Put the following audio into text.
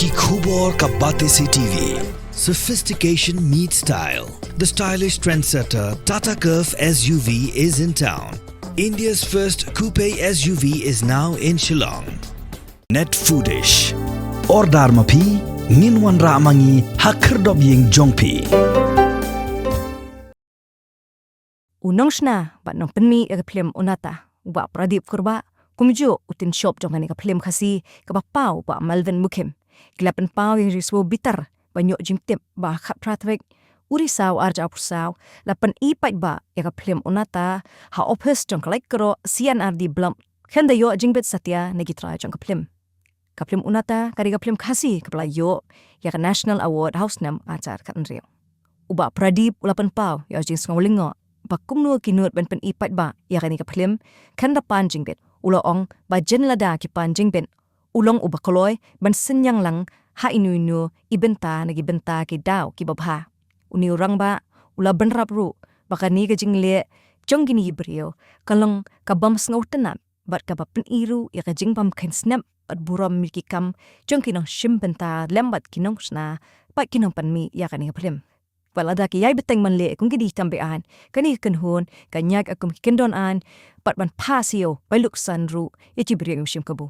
Ki khubor ka bate se TV. Sophistication meets style. The stylish trendsetter Tata Curve SUV is in town. India's first coupe SUV is now in Shillong. Net foodish. Ordar mapi, nginwan ramangi hakerdob ying jongpi. Unong shna ba nong penmi ya Phlim Onaatah ba pradip kurba kumjo utin shop jongani ka Phlim khasi ka ba pau ba Malvin Mukim glapen pau yang riswo Bitar banyo Jingbit ba khat pratvek uri saw arja pusaw lapan ipat ba ya ka Phlim Onaatah ha office jong Laitkroh CNRD blam khanda yo Jingbit satya negi Trai jong ka Phlim Onaatah kari ka Phlim khasi kapla yo ya ka National Award House nam acar khat nrio uba pradip ulapan pau ya jing ngawlingo bakumno kinut ban pen ipat ba ya kani ka Phlim kan dapan Jingbit uloong ba jenlada ki pan Jingbit ulong ubakoloy ban senyang lang ha inu ibenta nagi benta ki daw ki babha uni urang ba ula benrap ru bakani ka jingle jonggini ibrio kalong ka bam snautenap bat ka pen iru ya ka jingbam kan snap at buram milki kam jongkinong shimbenta lembat kinong sna pa kinong panmi ya kani ka Phlim Walada ki yai beteng manle kung gidi tambean kani kenhun kanyak akum kendon an pat ban pasio bailuk sanru ichi briang shim kabu